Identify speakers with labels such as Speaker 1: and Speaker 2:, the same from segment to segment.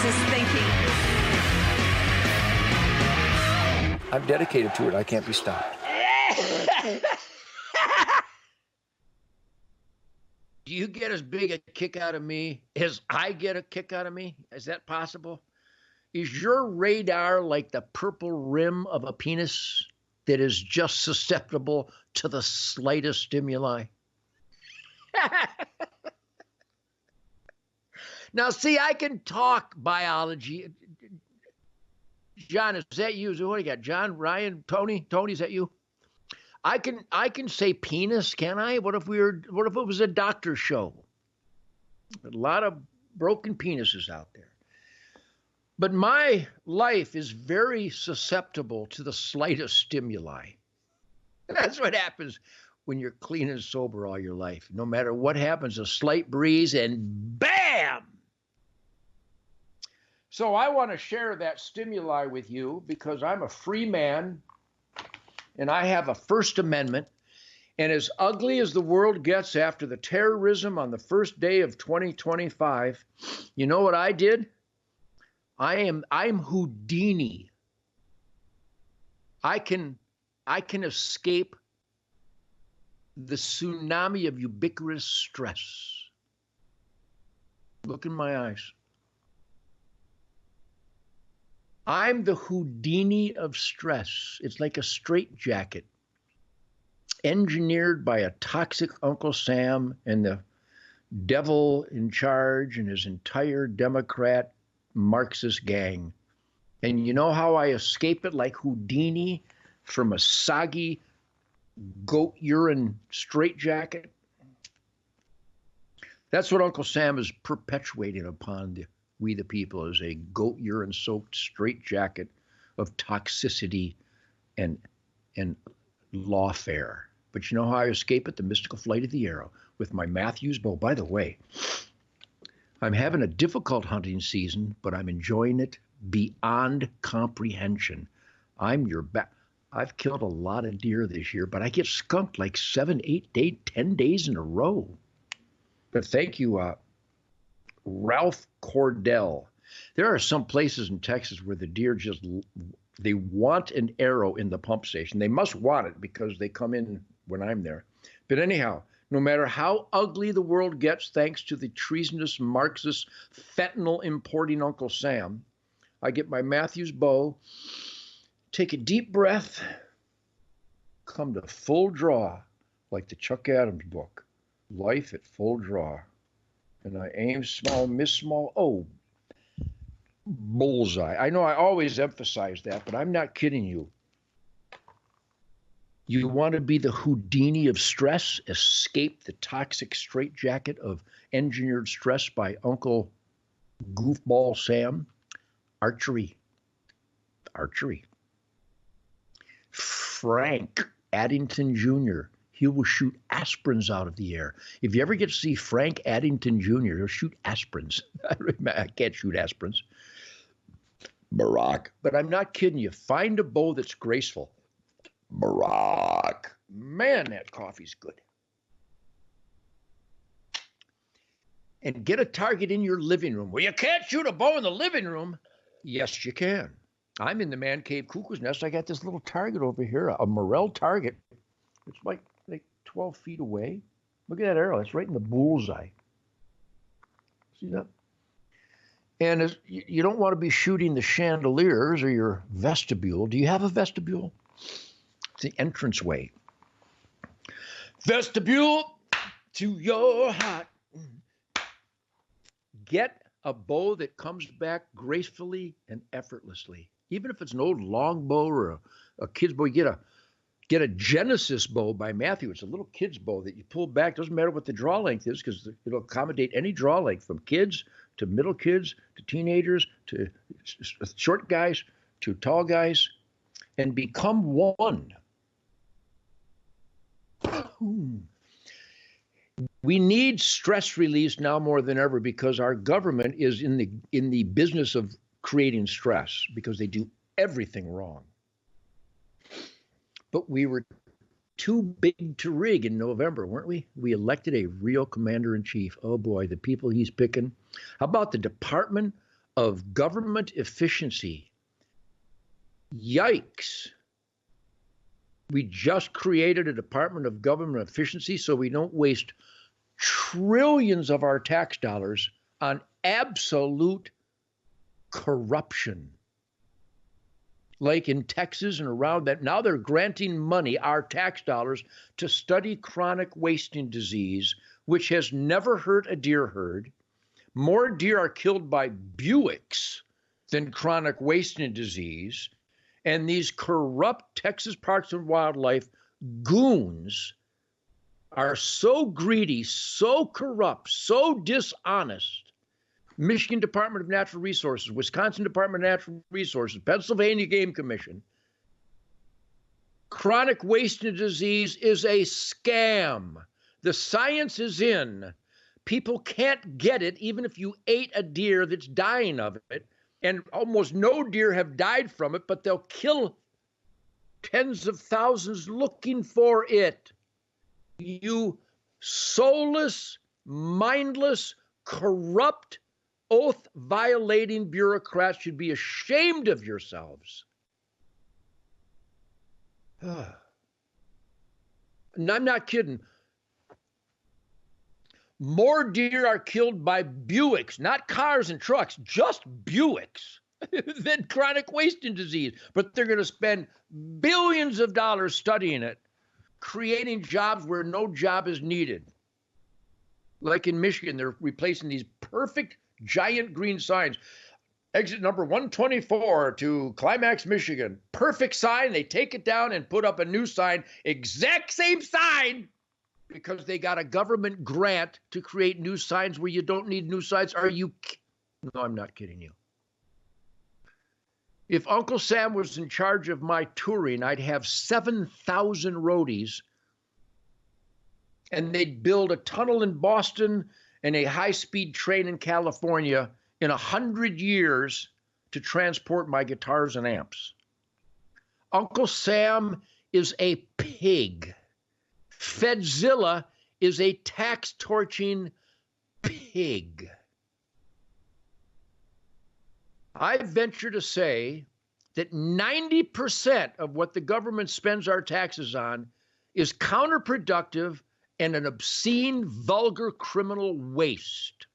Speaker 1: is thinking.
Speaker 2: I'm dedicated to it. I can't be stopped.
Speaker 3: Do you get as big a kick out of me as I get a kick out of me? Is that possible? Is your radar like the purple rim of a penis that is just susceptible to the slightest stimuli? Now, see, I can talk biology. John, is that you? What do you got? John, Ryan, Tony? Tony, is that you? I can say penis, can I? What if it was a doctor show? A lot of broken penises out there. But my life is very susceptible to the slightest stimuli. That's what happens when you're clean and sober all your life. No matter what happens, a slight breeze and bam! So I want to share that stimuli with you because I'm a free man and I have a First Amendment. And as ugly as the world gets after the terrorism on the first day of 2025, you know what I did? I'm Houdini. I can escape the tsunami of ubiquitous stress. Look in my eyes. I'm the Houdini of stress. It's like a straitjacket, engineered by a toxic Uncle Sam and the devil in charge and his entire Democrat Marxist gang. And you know how I escape it like Houdini from a soggy goat urine straitjacket? That's what Uncle Sam is perpetuating upon we the people, is a goat urine soaked straitjacket of toxicity and lawfare. But you know how I escape it? The mystical flight of the arrow with my Mathews bow. By the way, I'm having a difficult hunting season, but I'm enjoying it beyond comprehension. I've killed a lot of deer this year, but I get skunked like 7, 8, 10 days in a row. But thank you, Ralph Cordell. There are some places in Texas where the deer they want an arrow in the pump station. They must want it because they come in when I'm there. But anyhow, no matter how ugly the world gets, thanks to the treasonous Marxist fentanyl importing Uncle Sam, I get my Mathews bow, take a deep breath, come to full draw, like the Chuck Adams book, Life at Full Draw. And I aim small, miss small. Oh, bullseye. I know I always emphasize that, but I'm not kidding you. You want to be the Houdini of stress, escape the toxic straitjacket of engineered stress by Uncle Goofball Sam? Archery. Frank Addington Jr., he will shoot aspirins out of the air. If you ever get to see Frank Addington Jr., he'll shoot aspirins. I can't shoot aspirins. Barack. But I'm not kidding you. Find a bow that's graceful. Barack. Man, that coffee's good. And get a target in your living room. Well, you can't shoot a bow in the living room. Yes, you can. I'm in the man cave cuckoo's nest. I got this little target over here, a morel target. It's like 12 feet away. Look at that arrow. It's right in the bullseye. See that? And you don't want to be shooting the chandeliers or your vestibule. Do you have a vestibule? It's the entranceway. Vestibule to your heart. Get a bow that comes back gracefully and effortlessly. Even if it's an old long bow or a kid's bow, you get a Genesis bow by Mathews. It's a little kid's bow that you pull back. Doesn't matter what the draw length is because it'll accommodate any draw length from kids to middle kids to teenagers to short guys to tall guys, and become one. We need stress release now more than ever because our government is in the business of creating stress because they do everything wrong. But we were too big to rig in November, weren't we? We elected a real commander-in-chief. Oh boy, the people he's picking. How about the Department of government efficiency. Yikes. We just created a Department of Government Efficiency so we don't waste trillions of our tax dollars on absolute corruption. Like in Texas and around that, now they're granting money, our tax dollars, to study chronic wasting disease, which has never hurt a deer herd. More deer are killed by Buicks than chronic wasting disease. And these corrupt Texas Parks and Wildlife goons are so greedy, so corrupt, so dishonest. Michigan Department of Natural Resources, Wisconsin Department of Natural Resources, Pennsylvania Game Commission. Chronic wasting disease is a scam. The science is in. People can't get it even if you ate a deer that's dying of it. And almost no deer have died from it, but they'll kill tens of thousands looking for it. You soulless, mindless, corrupt, oath-violating bureaucrats should be ashamed of yourselves. And I'm not kidding. More deer are killed by Buicks, not cars and trucks, just Buicks, than chronic wasting disease. But they're going to spend billions of dollars studying it, creating jobs where no job is needed. Like in Michigan, they're replacing these perfect giant green signs. Exit number 124 to Climax, Michigan. Perfect sign. They take it down and put up a new sign, exact same sign, because they got a government grant to create new signs where you don't need new signs. Are you? No, I'm not kidding you. If Uncle Sam was in charge of my touring, I'd have 7,000 roadies, and they'd build a tunnel in Boston and a high-speed train in California in 100 years to transport my guitars and amps. Uncle Sam is a pig. Fedzilla is a tax-torching pig. I venture to say that 90% of what the government spends our taxes on is counterproductive and an obscene, vulgar, criminal waste.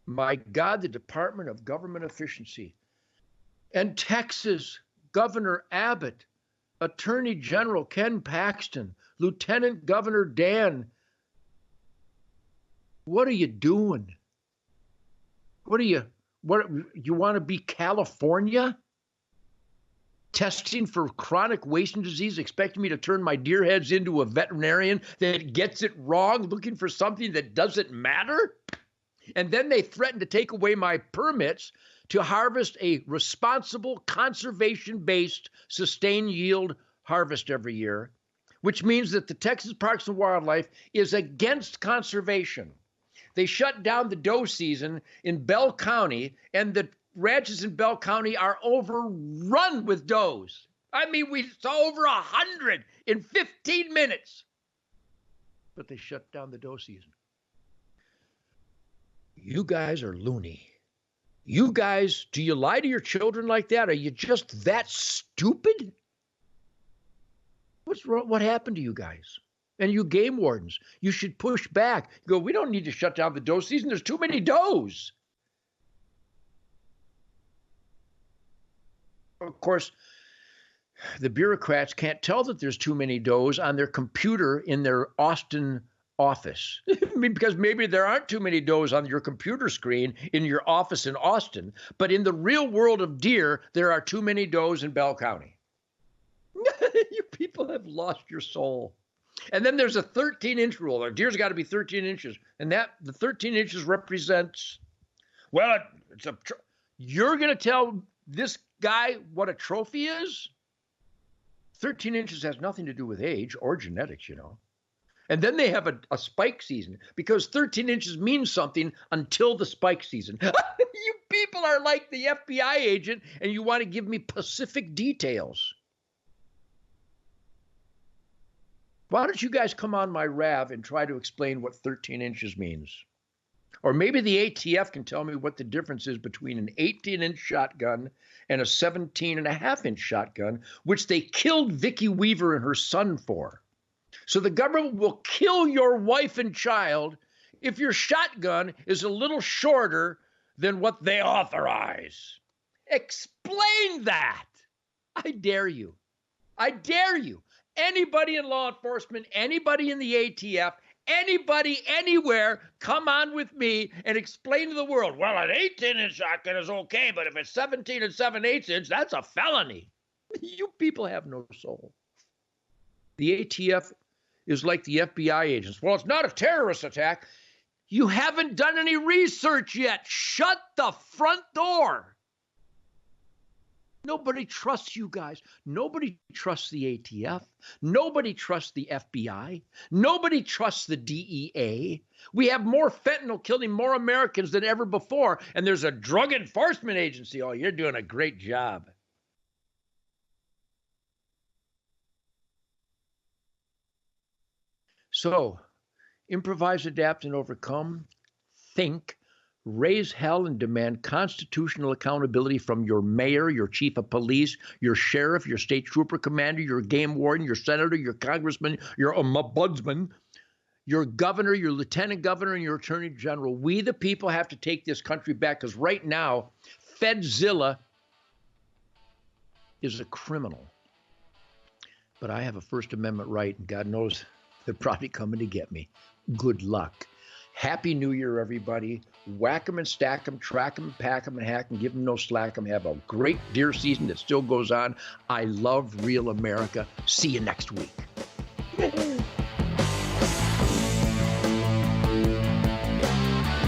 Speaker 3: My God, the Department of Government Efficiency. And Texas, Governor Abbott, Attorney General Ken Paxton, Lieutenant Governor Dan. What are you doing? What you want to be California? Testing for chronic wasting disease, expecting me to turn my deer heads into a veterinarian that gets it wrong, looking for something that doesn't matter? And then they threaten to take away my permits to harvest a responsible, conservation-based, sustained yield harvest every year, which means that the Texas Parks and Wildlife is against conservation. They shut down the doe season in Bell County, and the ranches in Bell County are overrun with does. I mean, we saw over 100 in 15 minutes. But they shut down the doe season. You guys are loony. You guys, do you lie to your children like that? Are you just that stupid? What's wrong? What happened to you guys? And you game wardens, you should push back. You go, we don't need to shut down the doe season. There's too many does. Of course, the bureaucrats can't tell that there's too many does on their computer in their Austin office. Because maybe there aren't too many does on your computer screen in your office in Austin, but in the real world of deer, there are too many does in Bell County. You people have lost your soul. And then there's a 13-inch rule. Our deer's got to be 13 inches. And the 13 inches represents, well, you're going to tell this guy what a trophy is? 13 inches has nothing to do with age or genetics, you know. And then they have a spike season because 13 inches means something until the spike season. You people are like the FBI agent and you want to give me specific details. Why don't you guys come on my RAV and try to explain what 13 inches means? Or maybe the ATF can tell me what the difference is between an 18-inch shotgun and a 17.5-inch shotgun, which they killed Vicki Weaver and her son for. So the government will kill your wife and child if your shotgun is a little shorter than what they authorize. Explain that. I dare you. I dare you. Anybody in law enforcement, anybody in the ATF, anybody anywhere, come on with me and explain to the world, well, an 18-inch shotgun is okay, but if it's 17 and 7/8 inch, that's a felony. You people have no soul. The ATF is like the FBI agents. Well, it's not a terrorist attack. You haven't done any research yet. Shut the front door. Nobody trusts you guys. Nobody trusts the ATF. Nobody trusts the FBI. Nobody trusts the DEA. We have more fentanyl killing more Americans than ever before, and there's a drug enforcement agency. Oh, you're doing a great job. So, improvise, adapt, and overcome. Think. Raise hell and demand constitutional accountability from your mayor, your chief of police, your sheriff, your state trooper commander, your game warden, your senator, your congressman, your ombudsman, your governor, your lieutenant governor, and your attorney general. We, the people, have to take this country back because right now, Fedzilla is a criminal. But I have a First Amendment right, and God knows they're probably coming to get me. Good luck. Happy New Year, everybody. Whack 'em and stack 'em, track 'em, pack 'em and hack 'em, give 'em no slack 'em. Have a great deer season that still goes on. I love real America. See you next week.